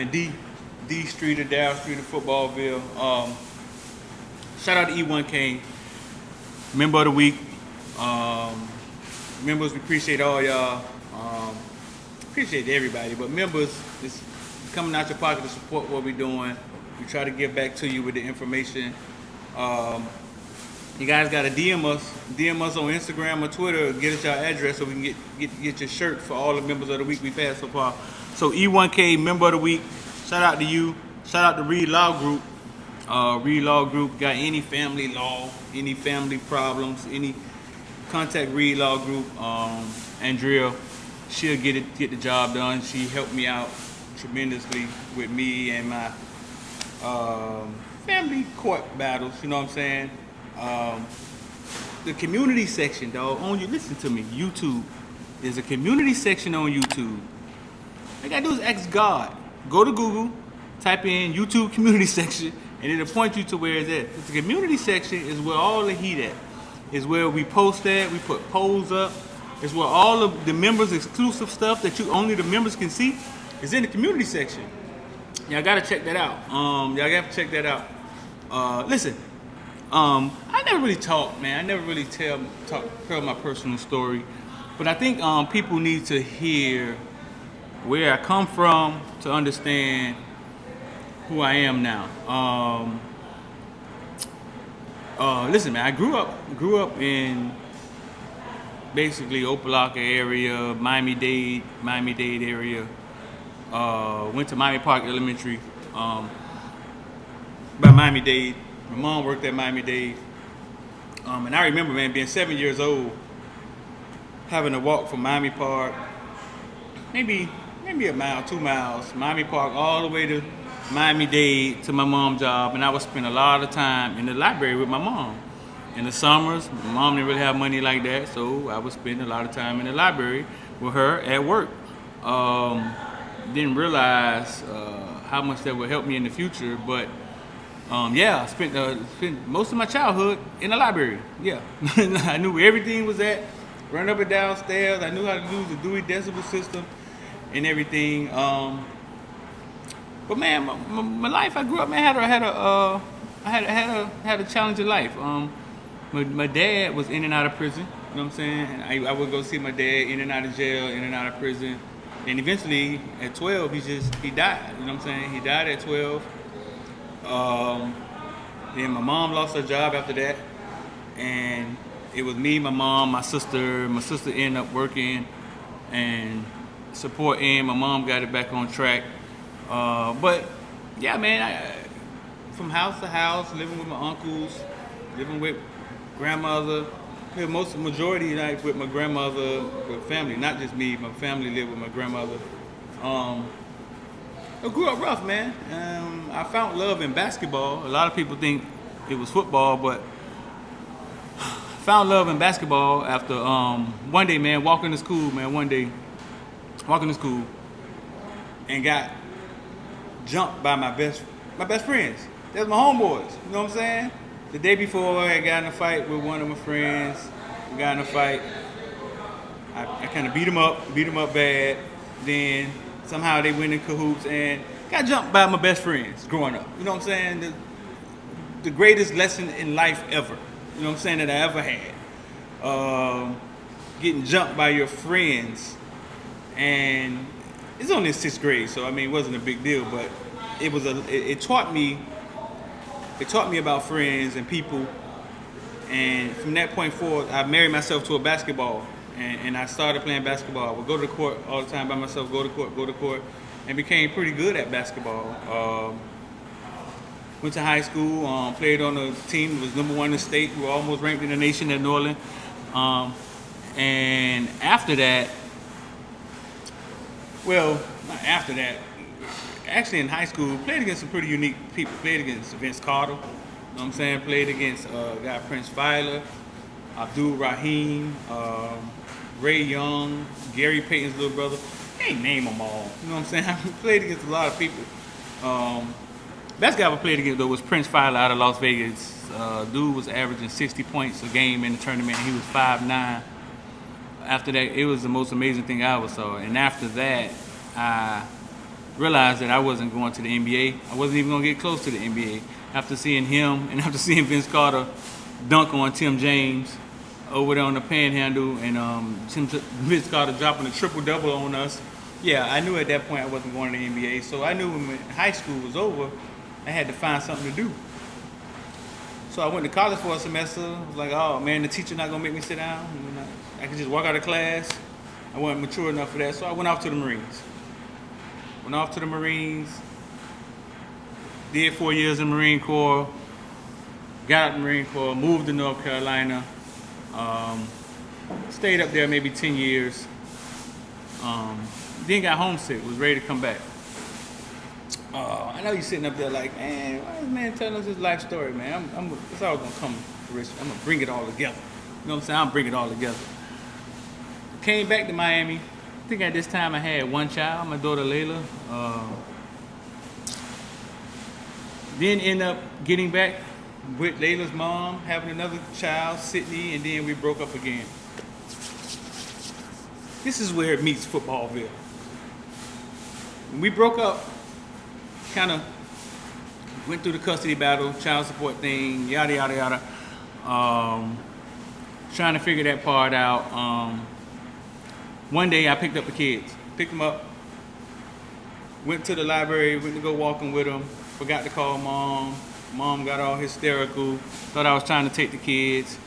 man. D Street or Dow Street of Footballville. Shout out to E1K, member of the week. Members, we appreciate all y'all. Appreciate everybody, but members, it's coming out your pocket to support what we're doing. We try to give back to you with the information. You guys gotta DM us on Instagram or Twitter, get us your address so we can get your shirt for all the members of the week we've had so far. So E1K, member of the week, shout out to you. Shout out to Read Law Group. Read Law Group, got any family law, any family problems, any contact Read Law Group. Andrea, she'll get the job done. She helped me out tremendously with me and my family court battles, you know what I'm saying? The community section, dog, on you, listen to me, YouTube. There's a community section on YouTube. All you gotta do is ask God. Go to Google, type in YouTube community section, and it'll point you to where it's at. The community section is where all the heat at. Is where we post at, we put polls up. It's where all of the members' exclusive stuff that only the members can see is in the community section. Y'all gotta check that out. Y'all gotta check that out. Listen, I never really talk, man. I never really tell my personal story, but I think people need to hear where I come from to understand who I am now. Listen, man. I grew up in basically Opelika area, Miami-Dade area. Went to Miami Park Elementary by Miami-Dade. My mom worked at Miami-Dade. And I remember, man, being 7 years old, having to walk from Miami Park, maybe a mile, 2 miles, Miami Park all the way to Miami-Dade to my mom's job. And I would spend a lot of time in the library with my mom. In the summers, my mom didn't really have money like that, so I would spend a lot of time in the library with her at work. Didn't realize how much that would help me in the future, but I spent most of my childhood in the library. Yeah, I knew where everything was at, run up and down stairs. I knew how to use the Dewey Decimal System and everything. But man, my life, I grew up, man, had a challenging life. My dad was in and out of prison. You know what I'm saying? I would go see my dad in and out of jail, in and out of prison. And eventually, at 12, he died. You know what I'm saying? He died at 12. Then my mom lost her job after that. And it was me, my mom, my sister. My sister ended up working and supporting. My mom got it back on track. But, yeah, man, from house to house, living with my uncles, living with grandmother. Majority like with my grandmother, with family, not just me. My family lived with my grandmother. I grew up rough, man. I found love in basketball. A lot of people think it was football, but I found love in basketball after one day, man, walking to school, and got jumped by my best friends. That's my homeboys. You know what I'm saying? The day before, I got in a fight with one of my friends. We got in a fight. I kind of beat him up bad. Then somehow they went in cahoots and got jumped by my best friends growing up. You know what I'm saying? The greatest lesson in life ever. You know what I'm saying, that I ever had. Getting jumped by your friends. And it's only in 6th grade, so I mean, it wasn't a big deal, but it taught me about friends and people, and from that point forward, I married myself to a basketball, and I started playing basketball. I would go to the court all the time by myself, go to court, and became pretty good at basketball. Went to high school, played on a team that was number 1 in the state. We were almost ranked in the nation at New Orleans. And after that, actually in high school, played against some pretty unique people. Played against Vince Carter, you know what I'm saying? Played against guy Prince Filer, Abdul Rahim, Ray Young, Gary Payton's little brother. I ain't name them all, you know what I'm saying? I played against a lot of people. Best guy I played against though was Prince Filer out of Las Vegas. Dude was averaging 60 points a game in the tournament. He was 5'9". After that, it was the most amazing thing I ever saw. And after that, I realized that I wasn't going to the NBA. I wasn't even going to get close to the NBA. After seeing him and after seeing Vince Carter dunk on Tim James over there on the Panhandle, and Vince Carter dropping a triple-double on us, yeah, I knew at that point I wasn't going to the NBA. So I knew when high school was over, I had to find something to do. So I went to college for a semester. I was like, oh man, the teacher not gonna make me sit down. I could just walk out of class. I wasn't mature enough for that, so I went off to the Marines. Did 4 years in the Marine Corps. Got out of the Marine Corps, moved to North Carolina. Stayed up there maybe 10 years. Then got homesick, was ready to come back. I know you're sitting up there like, man, why is this man telling us his life story, man? It's all gonna come to fruition. I'm gonna bring it all together. You know what I'm saying? I'll bring it all together. Came back to Miami. I think at this time I had one child, my daughter Layla. Then end up getting back with Layla's mom, having another child, Sydney, and then we broke up again. This is where it meets Footballville. When we broke up, kind of went through the custody battle, child support thing, yada, yada, yada. Trying to figure that part out. One day I picked up the kids, picked them up, went to the library, went to go walking with them, forgot to call mom. Mom got all hysterical, thought I was trying to take the kids.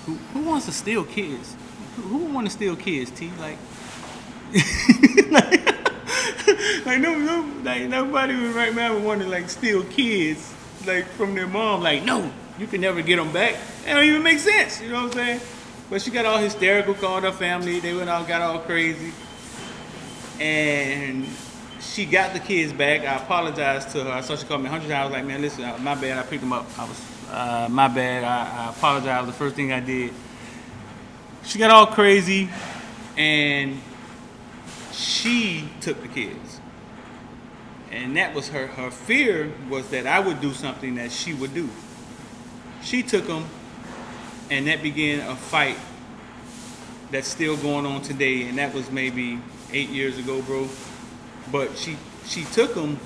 Who wants to steal kids? Who would want to steal kids, T? Like, nobody would right now would want to like steal kids like from their mom. Like, no, you can never get them back. That don't even make sense. You know what I'm saying? But she got all hysterical, called her family. They got all crazy, and she got the kids back. I apologized to her. I saw she called me 100 times. I was like, man, listen, my bad. I picked them up. My bad. I apologize. The first thing I did. She got all crazy, and she took the kids. And that was her fear was that I would do something that she would do. She took them, and that began a fight that's still going on today. And that was maybe 8 years ago, bro. But she took them,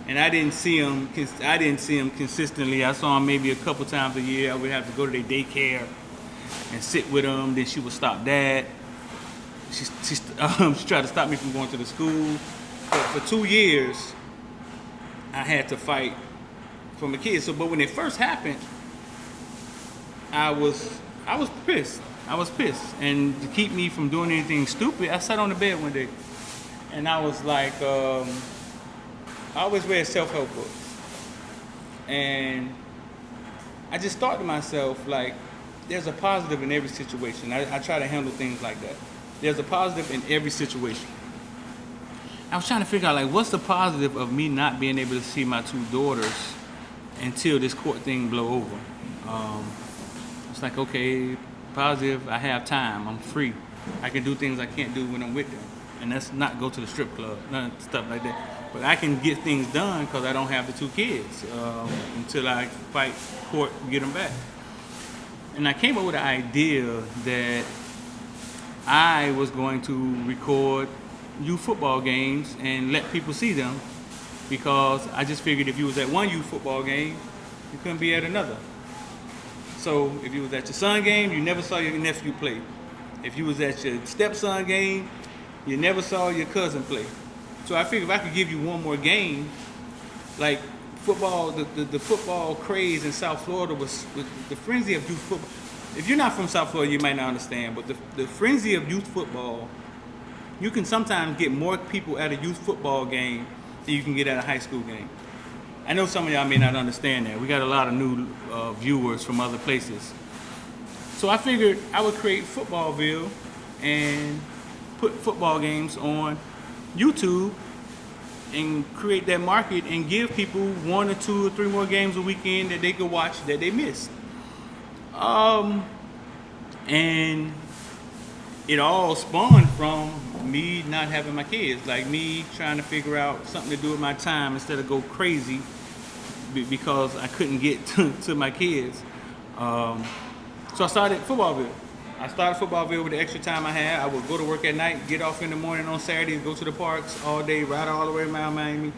and I didn't see them consistently. I saw them maybe a couple times a year. I would have to go to their daycare and sit with them. Then she would stop Dad. She tried to stop me from going to the school. But for 2 years, I had to fight for my kids. So, but when it first happened, I was pissed. I was pissed. And to keep me from doing anything stupid, I sat on the bed one day, and I was like, I always read self-help books, and I just thought to myself, like, there's a positive in every situation. I try to handle things like that. There's a positive in every situation. I was trying to figure out, like, what's the positive of me not being able to see my two daughters until this court thing blow over? It's like, okay, positive, I have time, I'm free. I can do things I can't do when I'm with them. And that's not go to the strip club, none stuff like that. But I can get things done because I don't have the two kids until I fight court and get them back. And I came up with the idea that I was going to record youth football games and let people see them, because I just figured if you was at one youth football game, you couldn't be at another. So if you was at your son game, you never saw your nephew play. If you was at your stepson game, you never saw your cousin play. So I figured if I could give you one more game, like football, the football craze in South Florida was the frenzy of youth football. If you're not from South Florida, you might not understand, but the frenzy of youth football, you can sometimes get more people at a youth football game than you can get at a high school game. I know some of y'all may not understand that. We got a lot of new viewers from other places. So I figured I would create Footballville and put football games on YouTube and create that market and give people 1 or 2 or 3 more games a weekend that they could watch that they missed. And it all spawned from me not having my kids, like me trying to figure out something to do with my time instead of go crazy because I couldn't get to my kids. So I started Footballville. I started Footballville with the extra time I had. I would go to work at night, get off in the morning on Saturdays, go to the parks all day, ride all the way around Miami,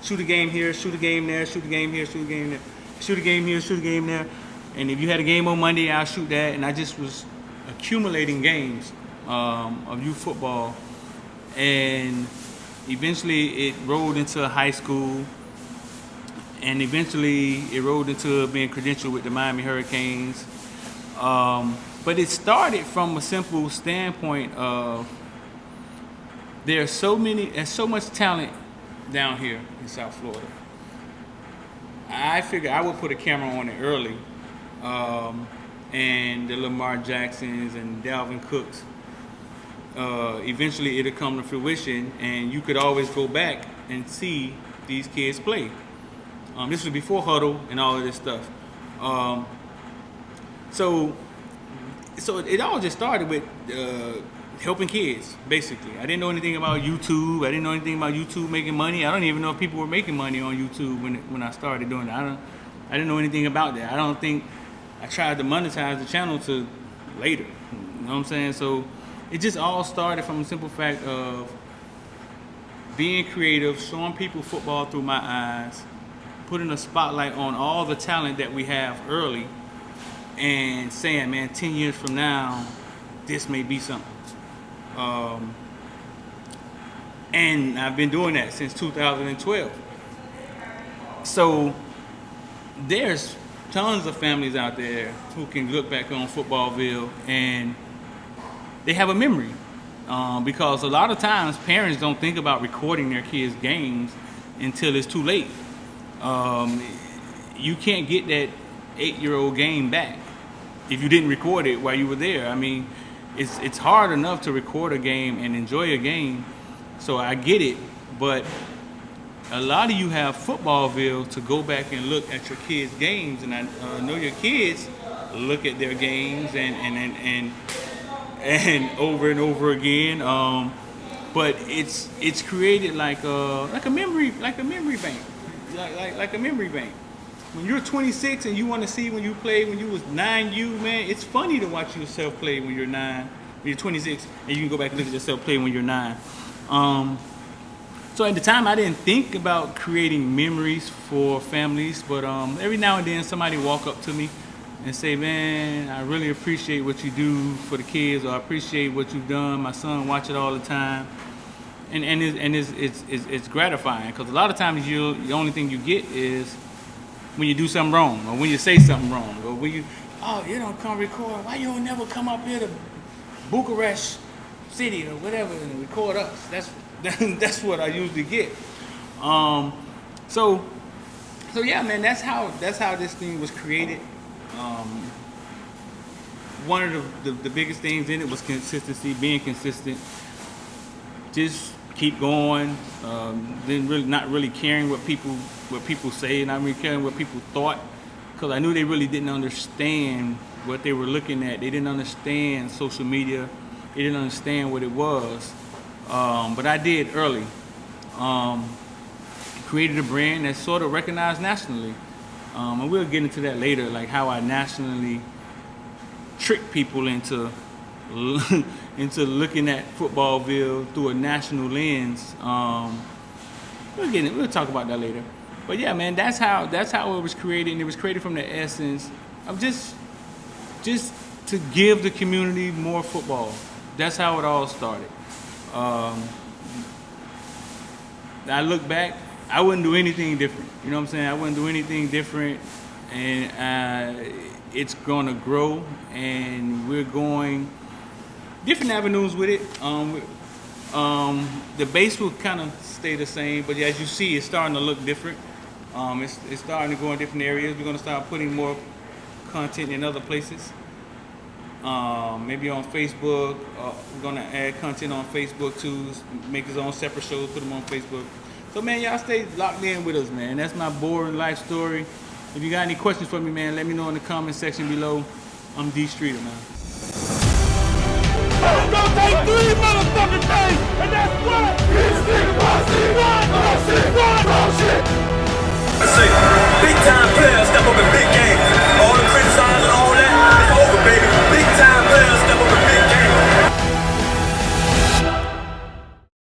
shoot a game here, shoot a game there, shoot a game here, shoot a game there, shoot a game here, shoot a game there. And if you had a game on Monday, I'll shoot that. And I just was accumulating games of youth football. And eventually it rolled into high school. And eventually it rolled into being credentialed with the Miami Hurricanes. But it started from a simple standpoint of there's so much talent down here in South Florida. I figured I would put a camera on it early, and the Lamar Jacksons and Dalvin Cooks. Eventually it'll come to fruition, and you could always go back and see these kids play. This was before Huddle and all of this stuff. So it all just started with helping kids, basically. I didn't know anything about YouTube. I didn't know anything about YouTube making money. I don't even know if people were making money on YouTube when I started doing it. I didn't know anything about that. I don't think I tried to monetize the channel till later. You know what I'm saying? So it just all started from a simple fact of being creative, showing people football through my eyes, putting a spotlight on all the talent that we have early, and saying, man, 10 years from now, this may be something. And I've been doing that since 2012. So there's tons of families out there who can look back on Footballville and they have a memory. Because a lot of times parents don't think about recording their kids' games until it's too late. You can't get that 8-year-old game back if you didn't record it while you were there. I mean, it's hard enough to record a game and enjoy a game, so I get it, but a lot of you have Footballville to go back and look at your kids' games, and I know your kids look at their games and over and over again. But it's created like a memory bank, like a memory bank. When you're 26 and you want to see when you played when you was 9U, man, it's funny to watch yourself play when you're 9. When you're 26 and you can go back and look at yourself play when you're 9. So at the time I didn't think about creating memories for families, but every now and then somebody walk up to me and say, man, I really appreciate what you do for the kids, or I appreciate what you've done. My son watch it all the time. And it's gratifying, because a lot of times the only thing you get is when you do something wrong, or when you say something wrong, or when you don't come record. Why you don't never come up here to Bucharest City or whatever and record us? That's what I usually get. So yeah, man, that's how this thing was created. One of the biggest things in it was consistency, being consistent. Just keep going. Not really caring what people say, not really caring what people thought, because I knew they really didn't understand what they were looking at. They didn't understand social media. They didn't understand what it was. But I did early. Created a brand that's sort of recognized nationally. And we'll get into that later, like how I nationally trick people into looking at Footballville through a national lens. We'll talk about that later. But yeah, man, that's how it was created, and it was created from the essence of just to give the community more football. That's how it all started. I look back, I wouldn't do anything different. You know what I'm saying? I wouldn't do anything different, and it's gonna grow, and we're going different avenues with it. The base will kind of stay the same, but as you see, it's starting to look different. It's starting to go in different areas. We're gonna start putting more content in other places. Maybe on Facebook. We're gonna add content on Facebook too. Make his own separate shows, put them on Facebook. So man, y'all stay locked in with us, man. That's my boring life story. If you got any questions for me, man, let me know in the comment section below. I'm D Streeter, man. It's gonna take 3 motherfucking days, and that's what this nigga shit. I say, big time players step up in big